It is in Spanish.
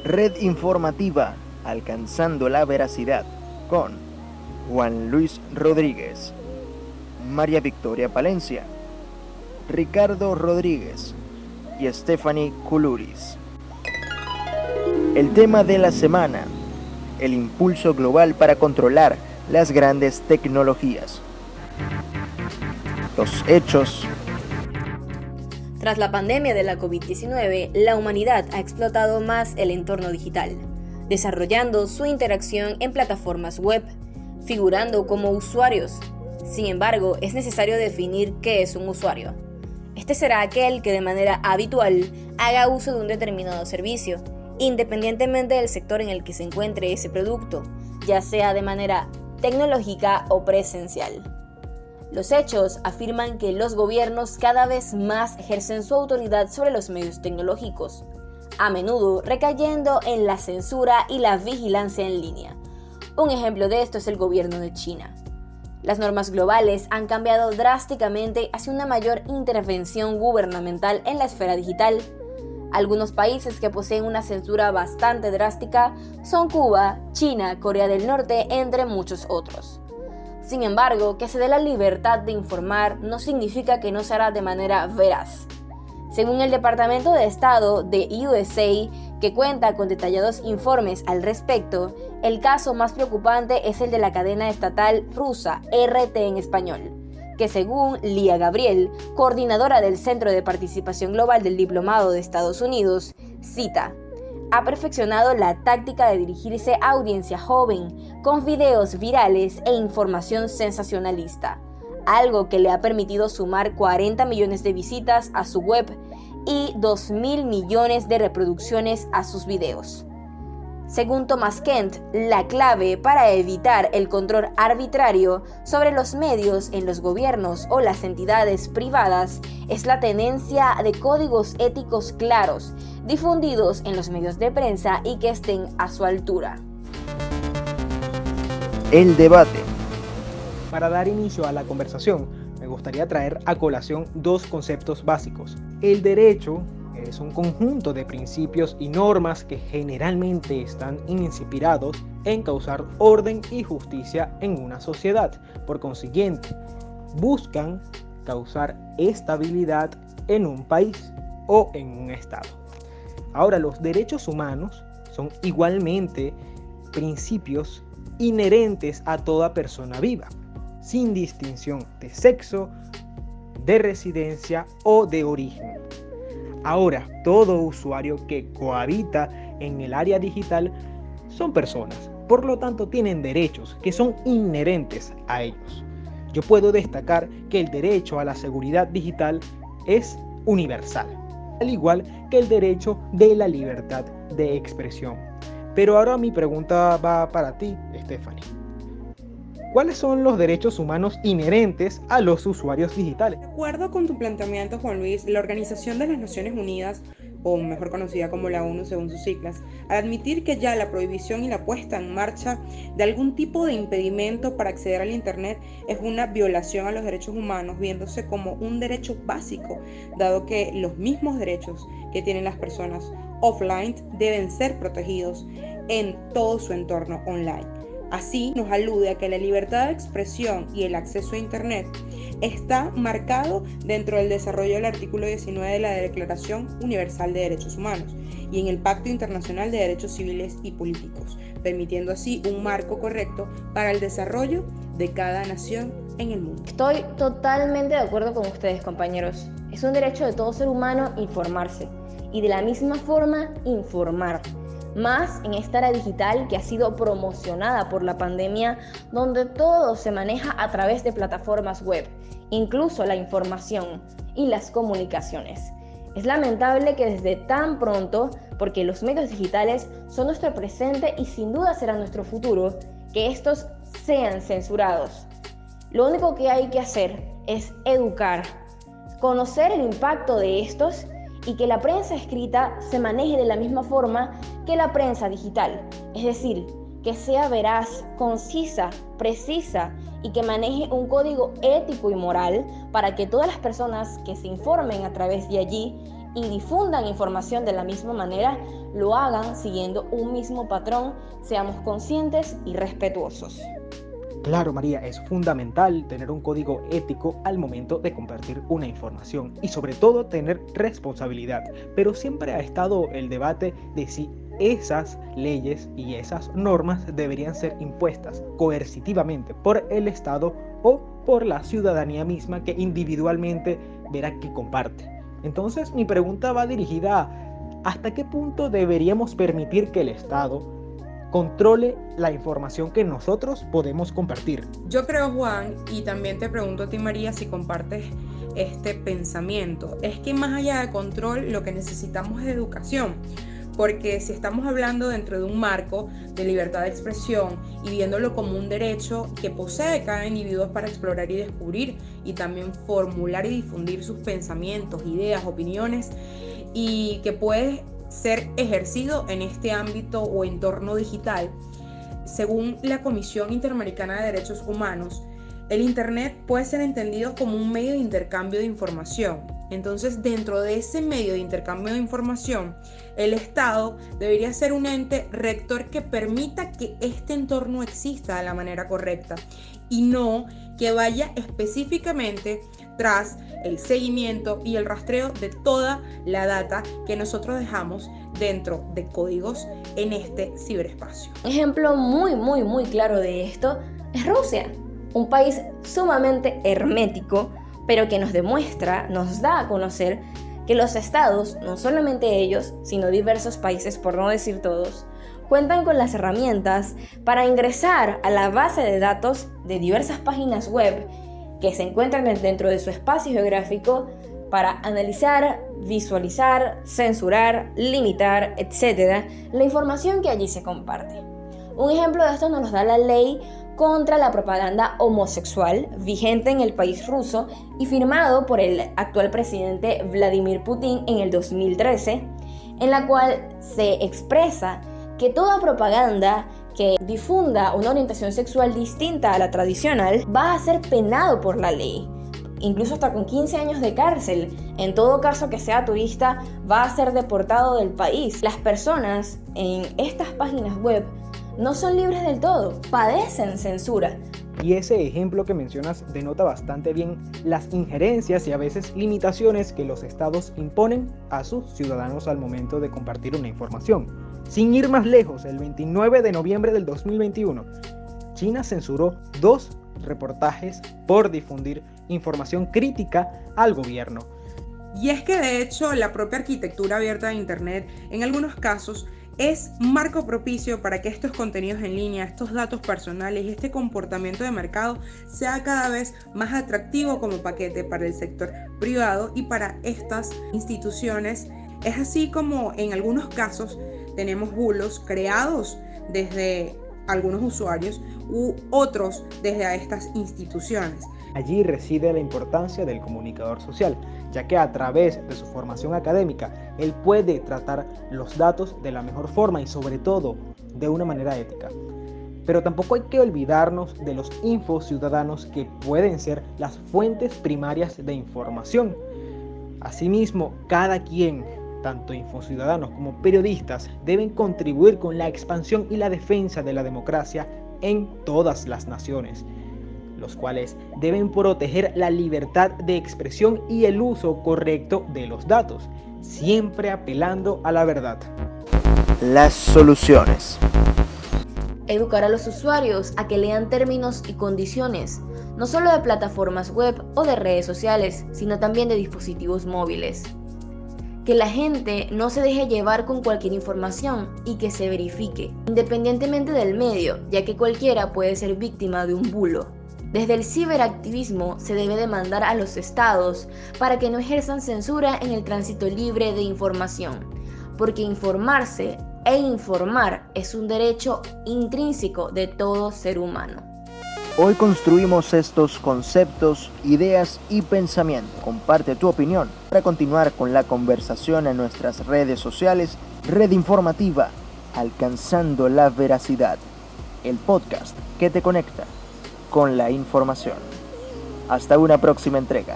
Red informativa, alcanzando la veracidad, con Juan Luis Rodríguez, María Victoria Palencia, Ricardo Rodríguez y Stephanie Kuluris. El tema de la semana: el impulso global para controlar las grandes tecnologías. Los hechos. Tras la pandemia de la COVID-19, la humanidad ha explotado más el entorno digital, desarrollando su interacción en plataformas web, figurando como usuarios. Sin embargo, es necesario definir qué es un usuario. Este será aquel que de manera habitual haga uso de un determinado servicio, independientemente del sector en el que se encuentre ese producto, ya sea de manera tecnológica o presencial. Los hechos afirman que los gobiernos cada vez más ejercen su autoridad sobre los medios tecnológicos, a menudo recayendo en la censura y la vigilancia en línea. Un ejemplo de esto es el gobierno de China. Las normas globales han cambiado drásticamente hacia una mayor intervención gubernamental en la esfera digital. Algunos países que poseen una censura bastante drástica son Cuba, China, Corea del Norte, entre muchos otros. Sin embargo, que se dé la libertad de informar no significa que no se hará de manera veraz. Según el Departamento de Estado de USA, que cuenta con detallados informes al respecto, el caso más preocupante es el de la cadena estatal rusa RT en español, que según Lía Gabriel, coordinadora del Centro de Participación Global del Diplomado de Estados Unidos, cita: ha perfeccionado la táctica de dirigirse a audiencia joven, con videos virales e información sensacionalista, algo que le ha permitido sumar 40 millones de visitas a su web y 2.000 millones de reproducciones a sus videos. Según Thomas Kent, la clave para evitar el control arbitrario sobre los medios en los gobiernos o las entidades privadas es la tenencia de códigos éticos claros, difundidos en los medios de prensa y que estén a su altura. El debate. Para dar inicio a la conversación, me gustaría traer a colación dos conceptos básicos. El derecho es un conjunto de principios y normas que generalmente están inspirados en causar orden y justicia en una sociedad. Por consiguiente, buscan causar estabilidad en un país o en un estado. Ahora, los derechos humanos son igualmente principios inherentes a toda persona viva, sin distinción de sexo, de residencia o de origen. Ahora, todo usuario que cohabita en el área digital son personas, por lo tanto tienen derechos que son inherentes a ellos. Yo puedo destacar que el derecho a la seguridad digital es universal, al igual que el derecho de la libertad de expresión. Pero ahora mi pregunta va para ti, Stephanie. ¿Cuáles son los derechos humanos inherentes a los usuarios digitales? De acuerdo con tu planteamiento, Juan Luis, la Organización de las Naciones Unidas, o mejor conocida como la ONU según sus siglas, al admitir que ya la prohibición y la puesta en marcha de algún tipo de impedimento para acceder al Internet es una violación a los derechos humanos, viéndose como un derecho básico, dado que los mismos derechos que tienen las personas offline deben ser protegidos en todo su entorno online. Así nos alude a que la libertad de expresión y el acceso a Internet está marcado dentro del desarrollo del artículo 19 de la Declaración Universal de Derechos Humanos y en el Pacto Internacional de Derechos Civiles y Políticos, permitiendo así un marco correcto para el desarrollo de cada nación en el mundo. Estoy totalmente de acuerdo con ustedes, compañeros. Es un derecho de todo ser humano informarse y de la misma forma informar. Más en esta era digital que ha sido promocionada por la pandemia, donde todo se maneja a través de plataformas web, incluso la información y las comunicaciones. Es lamentable que desde tan pronto, porque los medios digitales son nuestro presente y sin duda serán nuestro futuro, que estos sean censurados. Lo único que hay que hacer es educar, conocer el impacto de estos y que la prensa escrita se maneje de la misma forma que la prensa digital, es decir, que sea veraz, concisa, precisa y que maneje un código ético y moral para que todas las personas que se informen a través de allí y difundan información de la misma manera, lo hagan siguiendo un mismo patrón, seamos conscientes y respetuosos. Claro, María, es fundamental tener un código ético al momento de compartir una información y sobre todo tener responsabilidad, pero siempre ha estado el debate de si esas leyes y esas normas deberían ser impuestas coercitivamente por el Estado o por la ciudadanía misma que individualmente verá que comparte. Entonces mi pregunta va dirigida a ¿hasta qué punto deberíamos permitir que el Estado controle la información que nosotros podemos compartir? Yo creo, Juan, y también te pregunto a ti, María, si compartes este pensamiento, es que más allá de control lo que necesitamos es educación, porque si estamos hablando dentro de un marco de libertad de expresión y viéndolo como un derecho que posee cada individuo para explorar y descubrir y también formular y difundir sus pensamientos, ideas, opiniones, y que puede ser ejercido en este ámbito o entorno digital, según la Comisión Interamericana de Derechos Humanos, el Internet puede ser entendido como un medio de intercambio de información. Entonces, dentro de ese medio de intercambio de información, el Estado debería ser un ente rector que permita que este entorno exista de la manera correcta y no que vaya específicamente tras el seguimiento y el rastreo de toda la data que nosotros dejamos dentro de códigos en este ciberespacio. Un ejemplo muy claro de esto es Rusia, un país sumamente hermético, pero que nos demuestra, nos da a conocer que los estados, no solamente ellos, sino diversos países, por no decir todos, cuentan con las herramientas para ingresar a la base de datos de diversas páginas web que se encuentran dentro de su espacio geográfico para analizar, visualizar, censurar, limitar, etc., la información que allí se comparte. Un ejemplo de esto nos lo da la ley contra la propaganda homosexual vigente en el país ruso y firmado por el actual presidente Vladimir Putin en el 2013, en la cual se expresa que toda propaganda que difunda una orientación sexual distinta a la tradicional va a ser penado por la ley, incluso hasta con 15 años de cárcel. En todo caso que sea turista, va a ser deportado del país. Las personas en estas páginas web no son libres del todo, padecen censura. Y ese ejemplo que mencionas denota bastante bien las injerencias y a veces limitaciones que los estados imponen a sus ciudadanos al momento de compartir una información. Sin ir más lejos, el 29 de noviembre del 2021, China censuró 2 reportajes por difundir información crítica al gobierno. Y es que de hecho la propia arquitectura abierta de Internet en algunos casos es marco propicio para que estos contenidos en línea, estos datos personales y este comportamiento de mercado sea cada vez más atractivo como paquete para el sector privado y para estas instituciones. Es así como en algunos casos tenemos bulos creados desde algunos usuarios u otros desde estas instituciones. Allí reside la importancia del comunicador social, ya que a través de su formación académica, él puede tratar los datos de la mejor forma y sobre todo de una manera ética. Pero tampoco hay que olvidarnos de los infociudadanos que pueden ser las fuentes primarias de información. Asimismo, cada quien, tanto infociudadanos como periodistas, deben contribuir con la expansión y la defensa de la democracia en todas las naciones, los cuales deben proteger la libertad de expresión y el uso correcto de los datos, siempre apelando a la verdad. Las soluciones. Educar a los usuarios a que lean términos y condiciones, no solo de plataformas web o de redes sociales, sino también de dispositivos móviles. Que la gente no se deje llevar con cualquier información y que se verifique, independientemente del medio, ya que cualquiera puede ser víctima de un bulo. Desde el ciberactivismo se debe demandar a los estados para que no ejerzan censura en el tránsito libre de información, porque informarse e informar es un derecho intrínseco de todo ser humano. Hoy construimos estos conceptos, ideas y pensamientos. Comparte tu opinión para continuar con la conversación en nuestras redes sociales. Red Informativa, alcanzando la veracidad. El podcast que te conecta con la información. Hasta una próxima entrega.